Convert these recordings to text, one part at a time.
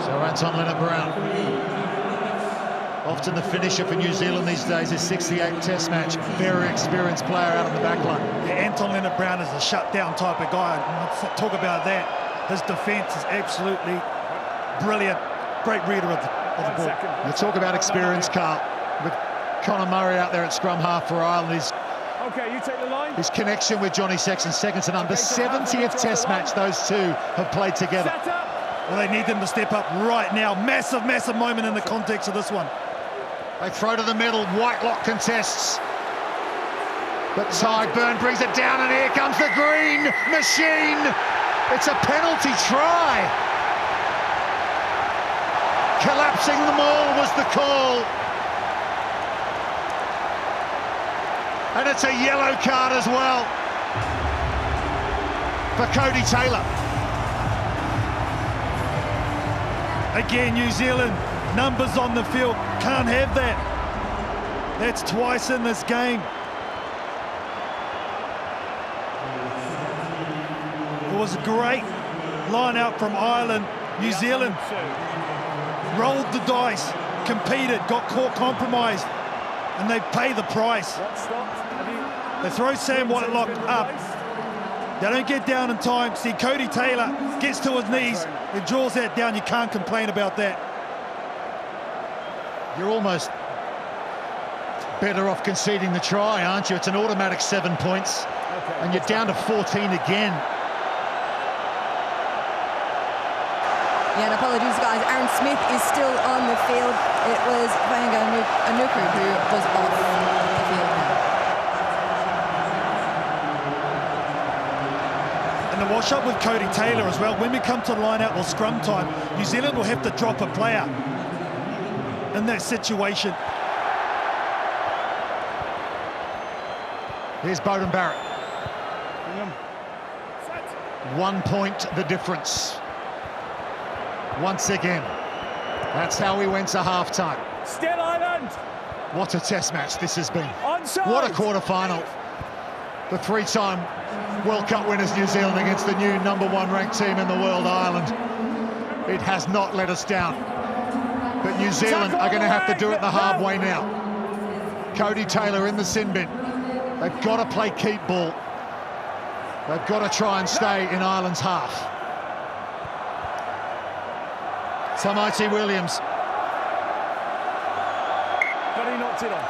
So Anton Leonard-Brown, often the finisher for New Zealand these days, his 68th Test match. Very experienced player out on the back line. Yeah, Anton Leonard-Brown is a shutdown type of guy. Talk about that. His defence is absolutely brilliant. Great reader of the ball. You talk about experience, Carl. With Conor Murray out there at scrum half for Ireland, his connection with Johnny Sexton, second to none. The 70th Test match those two have played together. Well, they need them to step up right now. Massive, massive moment in the context of this one. They throw to the middle. Whitelock contests. But Tyburn brings it down, and here comes the green machine. It's a penalty try. Collapsing them all was the call. And it's a yellow card as well for Cody Taylor. Again, New Zealand, numbers on the field, can't have that. That's twice in this game. It was a great line out from Ireland. New Zealand rolled the dice, competed, got caught compromised, and they pay the price. They throw Sam Whitelock up. They don't get down in time. See, Cody Taylor gets to his knees and draws that down. You can't complain about that. You're almost better off conceding the try, aren't you? It's an automatic 7 points, and you're down to 14 again. Yeah, and apologies, guys. Aaron Smith is still on the field. It was Vanga Anuku who was off the field now. And the wash-up with Cody Taylor as well. When we come to line-out or scrum time, New Zealand will have to drop a player in that situation. Here's Jordie Barrett. 1 point the difference. Once again, that's how we went to half-time. Still Ireland! What a Test match this has been. Onside. What a quarter-final. The three-time World Cup winners, New Zealand, against the new #1 ranked team in the world, Ireland. It has not let us down. But New Zealand are going to have to do it the hard way now. Cody Taylor in the sin bin. They've got to play keep ball. They've got to try and stay in Ireland's half. Samaiti Williams. But he knocked it on.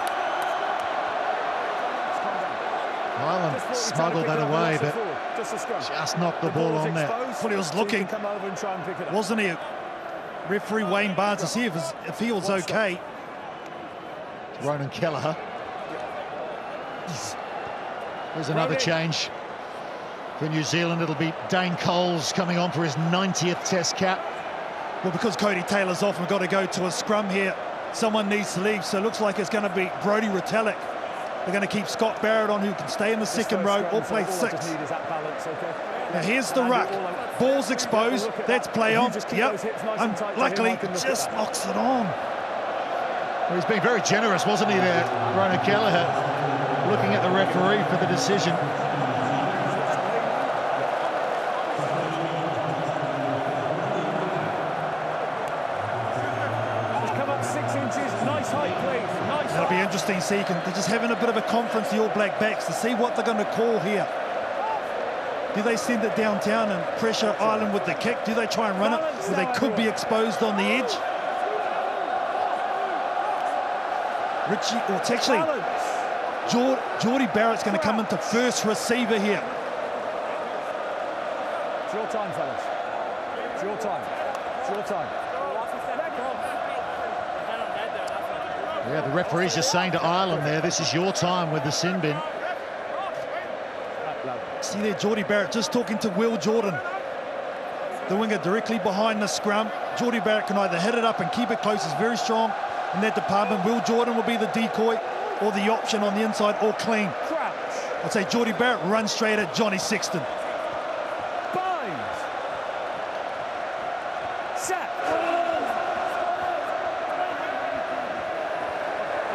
Ireland smuggled that away, but just knocked the ball on there. Well, he was looking, wasn't he? Referee Wayne Barnes to see if he was okay. Ronan Kelleher. There's another change for New Zealand. It'll be Dane Coles coming on for his 90th Test cap. Well, because Cody Taylor's off, we've got to go to a scrum here. Someone needs to leave, so it looks like it's going to be Brodie Retallick. They're going to keep Scott Barrett on, who can stay in the second row or play 6. Now here's the ruck. Ball's exposed. That's play on. Yep. Luckily, just knocks it on. Well, he's been very generous, wasn't he, there, Ronan Kelleher, looking at the referee for the decision. It'll be interesting to see. They're just having a bit of a conference, the All Black backs, to see what they're going to call here. Do they send it downtown and pressure Ireland with the kick? Do they try and run it where they could be exposed on the edge? Richie, or it's actually Jordie Barrett's going to come into first receiver here. It's your time, fellas. It's your time. It's your time. Yeah, the referee's just saying to Ireland there, this is your time with the sin bin. See there, Jordie Barrett just talking to Will Jordan, the winger directly behind the scrum. Jordie Barrett can either hit it up and keep it close. He's very strong in that department. Will Jordan will be the decoy or the option on the inside, or clean. I'd say Jordie Barrett runs straight at Johnny Sexton.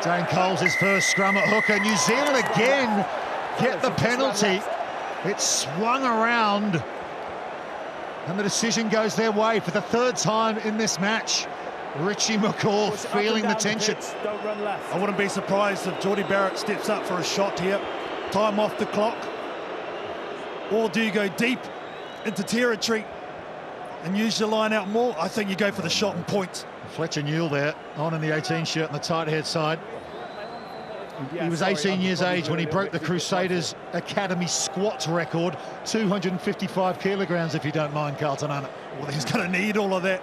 Dane Coles his first scrum at hooker. New Zealand again get the penalty. It swung around And the decision goes their way for the third time in this match. Richie McCaw feeling the tension. Don't run left. I wouldn't be surprised if Jordie Barrett steps up for a shot here. Time off the clock. Or do you go deep into territory and use your line out more? I think you go for the shot and point. Fletcher Newell there, on in the 18 shirt on the tight head side. He was 18 years age when he broke the Crusaders Academy squats record, 255 kilograms, if you don't mind, Carlton Arnott. Well, he's going to need all of that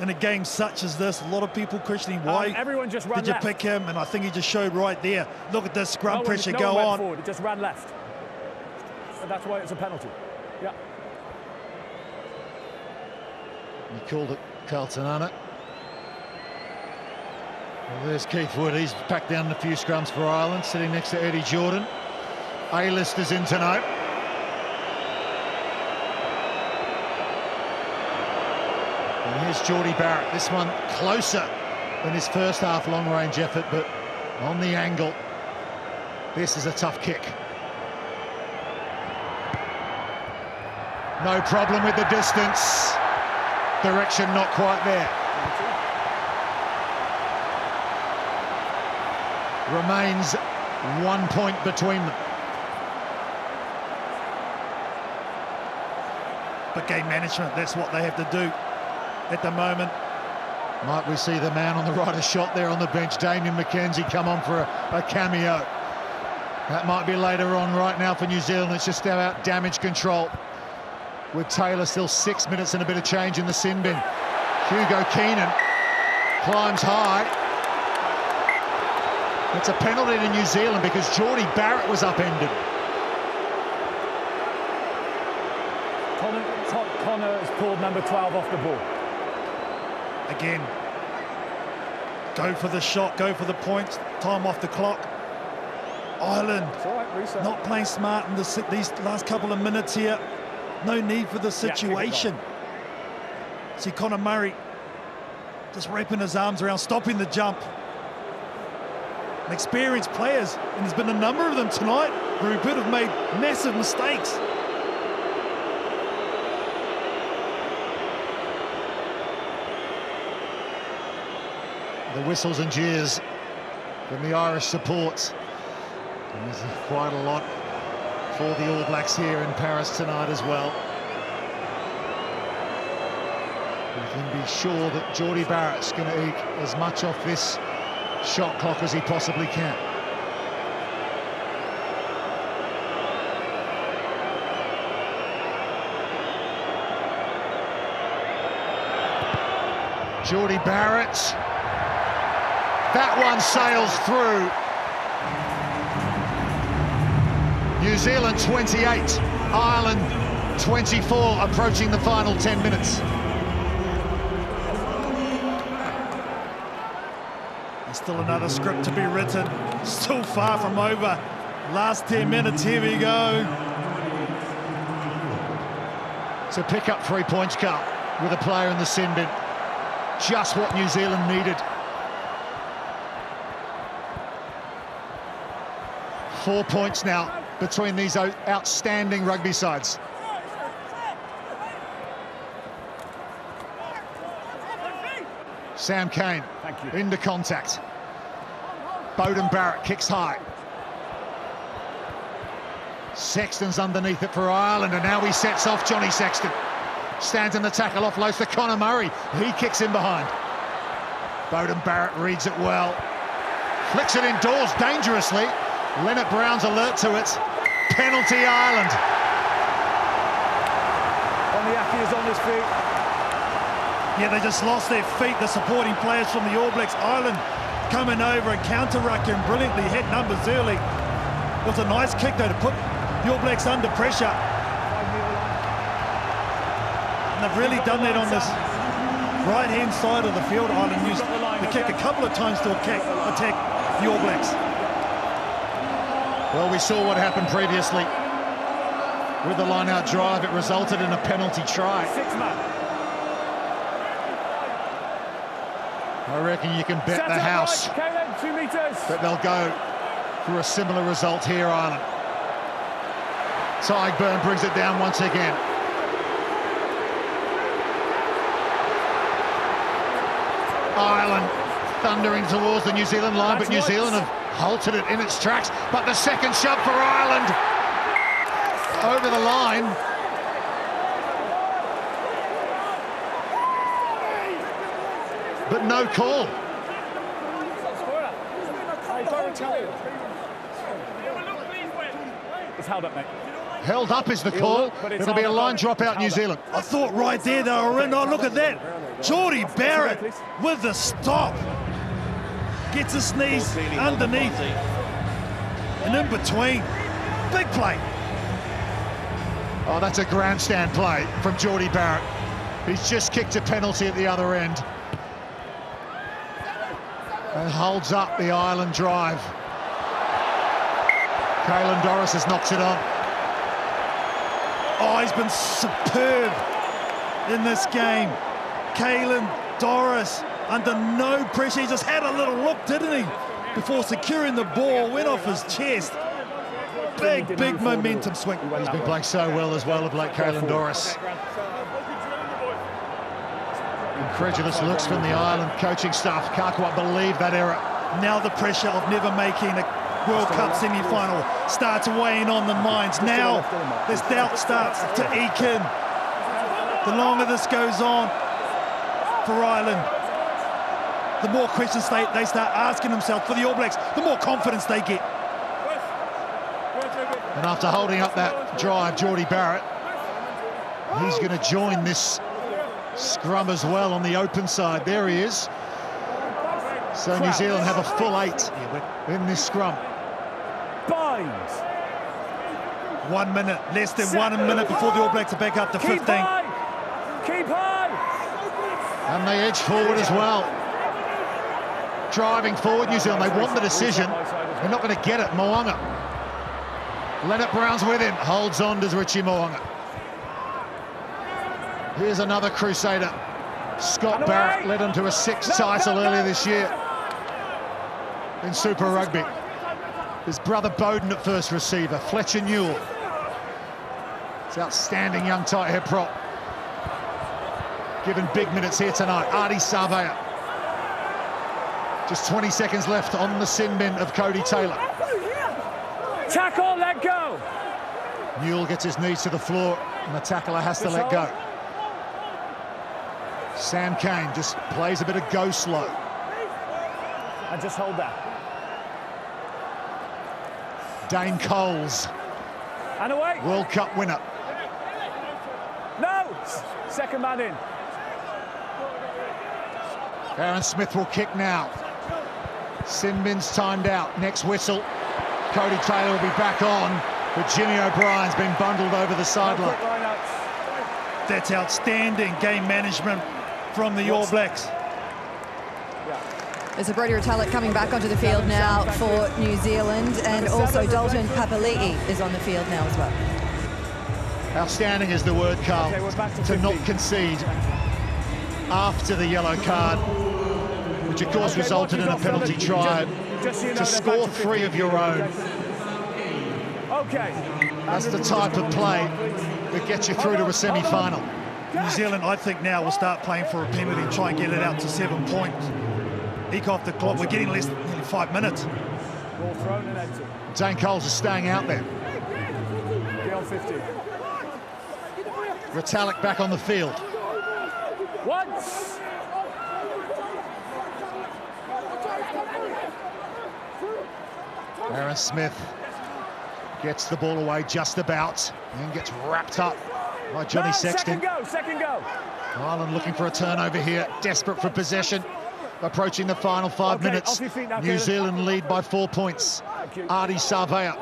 in a game such as this. A lot of people questioning why everyone just ran did you left. pick him, and I think he just showed right there. Look at this scrum pressure no go one went on. Forward. It just ran left. And that's why it's a penalty. Yeah. He called it, Carlton Arnott. Well, there's Keith Wood. He's packed down a few scrums for Ireland, sitting next to Eddie Jordan. A-listers in tonight. And here's Jordie Barrett. This one closer than his first half long-range effort, but on the angle. This is a tough kick. No problem with the distance. Direction not quite there. Remains 1 point between them. But game management, that's what they have to do at the moment. Might we see the man on the right of shot there on the bench, Damien McKenzie, come on for a cameo. That might be later on. Right now for New Zealand, it's just about damage control. With Taylor still 6 minutes and a bit of change in the sin bin. Hugo Keenan climbs high. It's a penalty to New Zealand because Jordie Barrett was upended. Connor has pulled number 12 off the ball. Again, go for the shot, go for the points, time off the clock. Ireland not playing smart in these last couple of minutes here. No need for the situation. See Conor Murray just wrapping his arms around, stopping the jump. And experienced players, and there's been a number of them tonight, Rupert, have made massive mistakes. The whistles and jeers from the Irish support. And there's quite a lot for the All Blacks here in Paris tonight as well. We can be sure that Jordie Barrett's going to eke as much off this shot clock as he possibly can. Jordie Barrett. That one sails through. New Zealand 28, Ireland 24, approaching the final 10 minutes. There's still another script to be written, still far from over. Last 10 minutes, here we go. To pick up 3 points, Carl, with a player in the sin bin. Just what New Zealand needed. 4 points now between these outstanding rugby sides. Sam Cane into contact. Beauden Barrett kicks high. Sexton's underneath it for Ireland, and now he sets off Johnny Sexton. Stands in the tackle, offloads to Conor Murray. He kicks in behind. Beauden Barrett reads it well. Flicks it indoors dangerously. Leonard Brown's alert to it. Penalty Ireland. Onyaki is on his feet. Yeah, they just lost their feet, the supporting players from the All Blacks. Ireland coming over and counter-rucking brilliantly, hit numbers early. It was a nice kick, though, to put the All Blacks under pressure. And they've really done that on this right-hand side of the field. Ireland used the kick a couple of times to attack the All Blacks. Well, we saw what happened previously with the line-out drive. It resulted in a penalty try. I reckon you can bet the house that they'll go for a similar result here, Ireland. Tyburn brings it down once again. Ireland thundering towards the New Zealand line, but New Zealand have halted it in its tracks. But the second shove for Ireland over the line. But no call. It's held up, mate. Held up is the call. It'll be a line drop out, New Zealand. I thought right there they were in. Oh, look at that. Jordie Barrett with the stop. Gets his knees underneath and in between. Big play. Oh, that's a grandstand play from Jordie Barrett. He's just kicked a penalty at the other end. And holds up the Ireland drive. Caelan Doris has knocked it on. Oh, he's been superb in this game. Caelan Doris under no pressure. He just had a little look, didn't he? Before securing the ball, went off his chest. Big momentum swing. He's been playing so well as well of late, Caelan Doris. Incredulous looks from the Ireland coaching staff. Can't quite believe that error. Now the pressure of never making a World Cup semi-final starts weighing on the minds. Now this doubt starts to eke in. The longer this goes on for Ireland, the more questions they start asking themselves. For the All Blacks, the more confidence they get. And after holding up that drive, Jordie Barrett, he's going to join this scrum as well on the open side. There he is. So New Zealand have a full 8 in this scrum. Binds. 1 minute, less than 1 minute before the All Blacks are back up to 15. Keep high. And they edge forward as well. Driving forward, New Zealand. They want the decision. They're not going to get it. Mo'unga. Leonard Brown's with him. Holds on to Richie Mo'unga. Here's another Crusader. Scott Barrett led him to a 6th title earlier this year in Super Rugby. His brother Bowden at first receiver. Fletcher Newell. It's outstanding young tight head prop. Given big minutes here tonight. Artie Savea. Just 20 seconds left on the sin bin of Cody Taylor. Tackle, let go. Newell gets his knees to the floor and the tackler has to let go. Sam Cane just plays a bit of go slow. And just hold that. Dane Coles. And away. World Cup winner. No! Second man in. Aaron Smith will kick now. Sin bin's timed out. Next whistle. Cody Taylor will be back on, but Jimmy O'Brien's been bundled over the sideline. That's outstanding game management from the All Blacks. There's a Brodie Retallick coming back onto the field now for New Zealand, and also Dalton Papali'i is on the field now as well. Outstanding is the word, Carl, to not concede after the yellow card, which of course resulted in a penalty try, to score 3 of your own. That's the type of play that gets you through to a semi-final. New Zealand, I think now, will start playing for a penalty and try and get it out to 7 points. Eke off the clock. We're getting less than nearly 5 minutes. Dane Coles is staying out there. Retallick back on the field. Once. Aaron Smith gets the ball away just about, and then gets wrapped up by Johnny Sexton. Second go. Ireland looking for a turnover here, desperate for possession. Approaching the final 5 minutes. Now, New Zealand lead by 4 points. Artie Savea.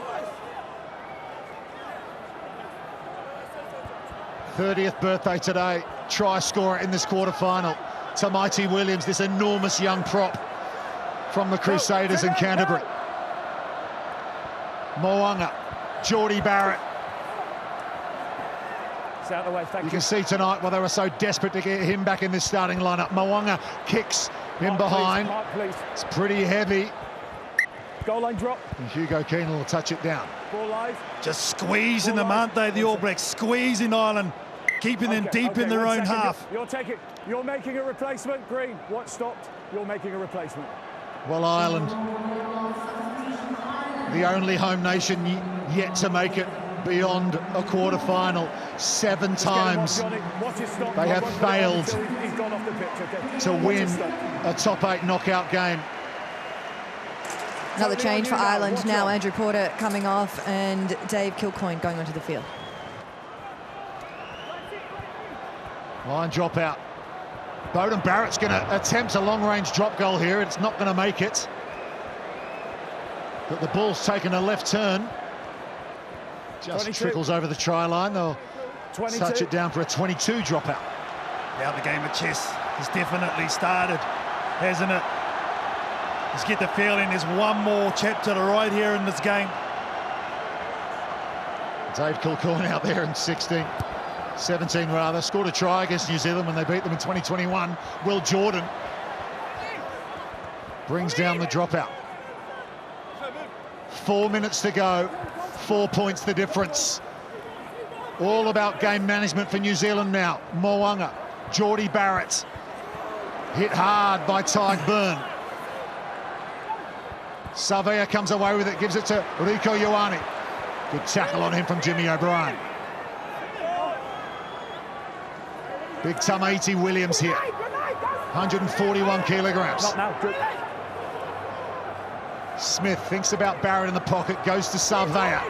30th birthday today. Try scorer in this quarter-final. Tamaiti Williams, this enormous young prop from the Crusaders in Canterbury. Mo'unga, Jordie Barrett. Out the way, you can see tonight why they were so desperate to get him back in this starting lineup. Mo'unga kicks in behind. Please. It's pretty heavy. Goal line drop. And Hugo Keenan will touch it down. Ball live. Just squeezing them, aren't they, the All Blacks? Squeezing Ireland keeping them deep in their own half. You're making a replacement, Green. What stopped? You're making a replacement. Well, Ireland, the only home nation yet to make it beyond a quarter-final. 7 times they have failed to win a top 8 knockout game. Another change for Ireland now. Andrew Porter coming off and Dave Kilcoyne going onto the field. Line drop out. Beauden Barrett's going to attempt a long-range drop goal here. It's not going to make it. But the ball's taken a left turn. Just 22. trickles over the try line. They'll 22. touch it down for a 22 dropout. Now the game of chess has definitely started, hasn't it? Just get the feeling there's one more chapter to write here in this game. Dave Kilcoyne out there in 17 rather, scored a try against New Zealand when they beat them in 2021. Will Jordan brings down the dropout. 4 minutes to go, 4 points the difference. All about game management for New Zealand now. Mo'unga, Jordie Barrett, hit hard by Tyg Byrne. Savea comes away with it, gives it to Rico Ioane. Good tackle on him from Jimmy O'Brien. Big Tamaiti Williams here, 141 kilograms. Not now. Good. Smith thinks about Barrett in the pocket, goes to Savea.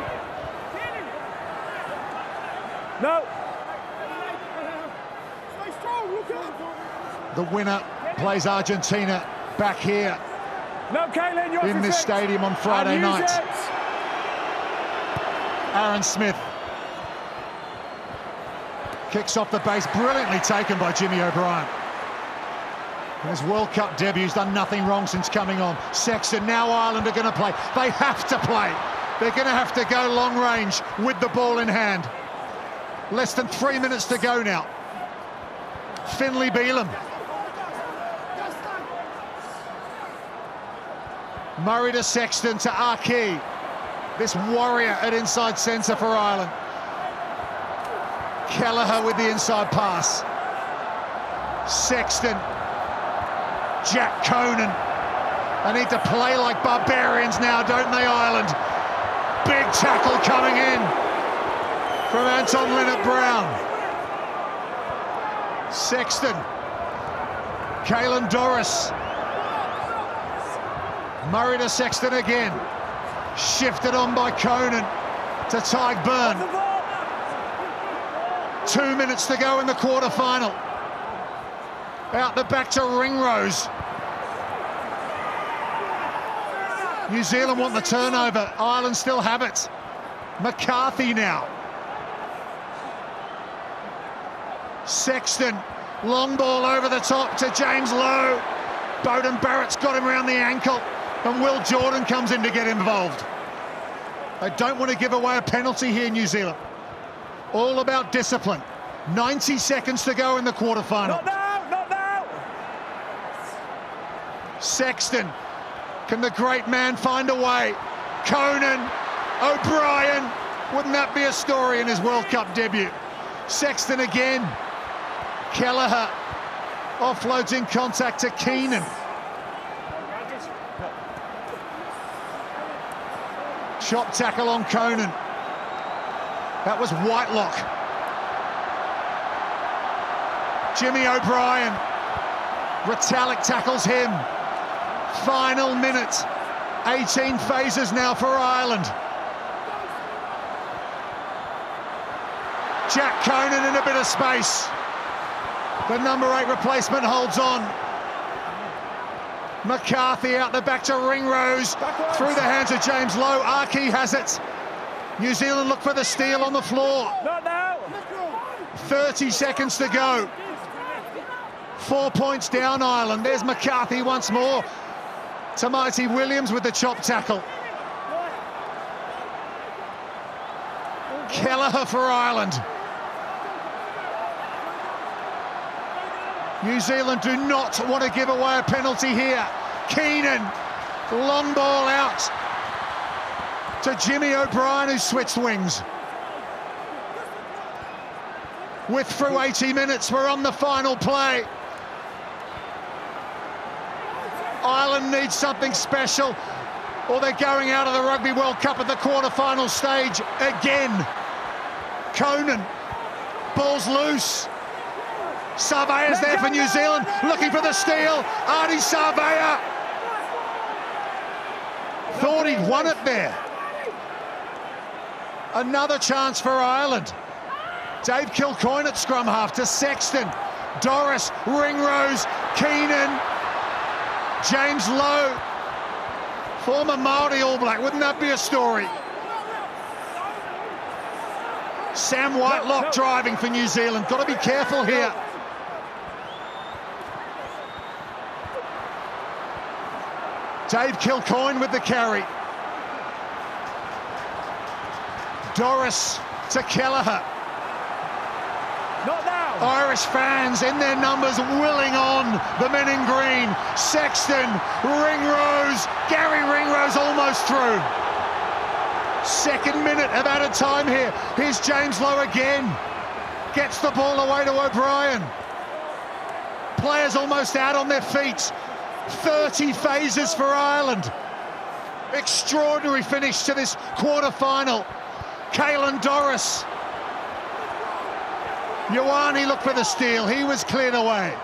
No. The winner plays Argentina back here No, Kaylin, you're in this stadium on Friday night. Aaron Smith kicks off the base, brilliantly taken by Jimmy O'Brien. In his World Cup debut, he's done nothing wrong since coming on. Sexton, now Ireland are going to play. They have to play. They're going to have to go long range with the ball in hand. Less than 3 minutes to go now. Finlay Bealham. Murray to Sexton to Aki. This warrior at inside centre for Ireland. Kelleher with the inside pass. Sexton. Jack Conan. They need to play like barbarians now, don't they, Ireland? Big tackle coming in from Anton Leonard-Brown. Sexton. Caelan Doris. Murray to Sexton again. Shifted on by Conan to Tyg Byrne. 2 minutes to go in the quarter-final. Out the back to Ringrose. New Zealand want the turnover. Ireland still have it. McCarthy now. Sexton. Long ball over the top to James Lowe. Beauden Barrett's got him around the ankle. And Will Jordan comes in to get involved. They don't want to give away a penalty here, New Zealand. All about discipline. 90 seconds to go in the quarterfinal. Not now, not now. Sexton. Can the great man find a way? Conan. O'Brien. Wouldn't that be a story in his World Cup debut? Sexton again. Kelleher offloads in contact to Keenan. Chop tackle on Conan. That was Whitelock. Jimmy O'Brien. Retallick tackles him. Final minute. 18 phases now for Ireland. Jack Conan in a bit of space. The number 8 replacement holds on. McCarthy out the back to Ringrose. Through the hands of James Lowe. Aki has it. New Zealand look for the steal on the floor. Not now. 30 seconds to go. 4 points down Ireland. There's McCarthy once more. Tamaiti Williams with the chop tackle. Kelleher for Ireland. New Zealand do not want to give away a penalty here. Keenan, long ball out to Jimmy O'Brien, who switched wings. With through 80 minutes, we're on the final play. Ireland needs something special, or they're going out of the Rugby World Cup at the quarter-final stage again. Conan, ball's loose. Sarvea's there for New Zealand, looking for the steal. Artie Sarvea thought he'd won it there. Another chance for Ireland. Dave Kilcoyne at scrum half to Sexton. Doris, Ringrose, Keenan, James Lowe. Former Māori All Black, wouldn't that be a story? Sam Whitelock driving for New Zealand. Got to be careful here. Dave Kilcoyne with the carry. Doris to Kelleher. Not now. Irish fans in their numbers willing on the men in green. Sexton, Ringrose, Gary Ringrose almost through. Second minute of added time here. Here's James Lowe again. Gets the ball away to O'Brien. Players almost out on their feet. 30 phases for Ireland. Extraordinary finish to this quarter-final. Caelan Doris. Ioane looked for the steal. He was cleared away.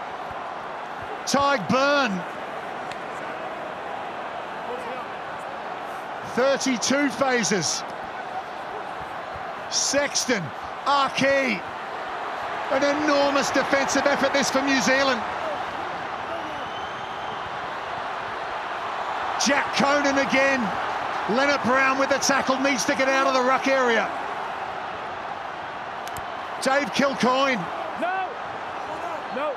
Tyg Byrne. 32 phases. Sexton, Archie. An enormous defensive effort this from New Zealand. Jack Conan again. Leonard Brown with the tackle, needs to get out of the ruck area. Dave Kilcoyne. No.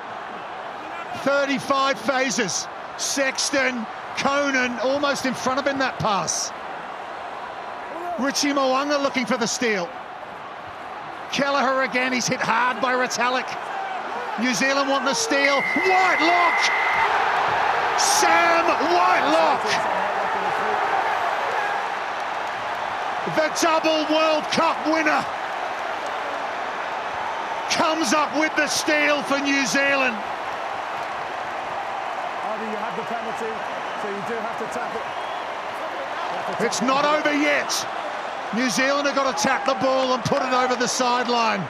35 phases. Sexton, Conan almost in front of him that pass. Richie Mo'unga looking for the steal. Kelleher again, he's hit hard by Retallick. New Zealand want the steal. Whitelock! Sam Whitelock! The double World Cup winner comes up with the steal for New Zealand. Artie, you have the penalty, so you do have to tap it. It's not over yet. New Zealand have got to tap the ball and put it over the sideline.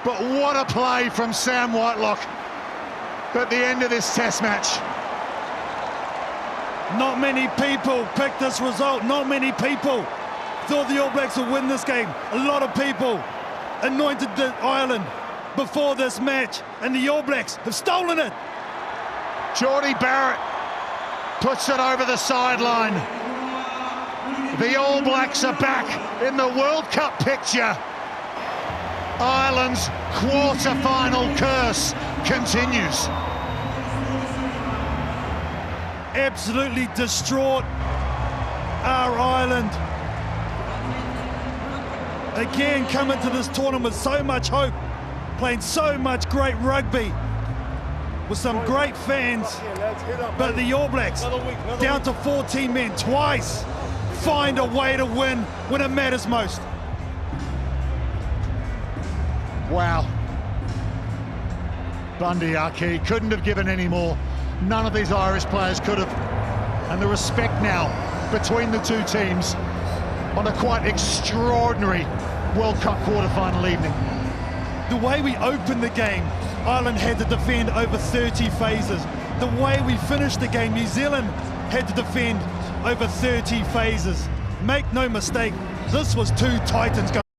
But what a play from Sam Whitelock at the end of this test match. Not many people picked this result. Not many people thought the All Blacks would win this game. A lot of people anointed the Ireland before this match, and the All Blacks have stolen it. Jordie Barrett puts it over the sideline. The All Blacks are back in the World Cup picture. Ireland's quarter-final curse continues. Absolutely distraught our Ireland. Again, coming to this tournament with so much hope, playing so much great rugby with some great fans, but the All Blacks down to 14 men twice find a way to win when it matters most. Wow. Bundy Archie couldn't have given any more. None of these Irish players could have. And the respect now between the two teams on a quite extraordinary World Cup quarter-final evening. The way we opened the game, Ireland had to defend over 30 phases. The way we finished the game, New Zealand had to defend over 30 phases. Make no mistake, this was two titans going.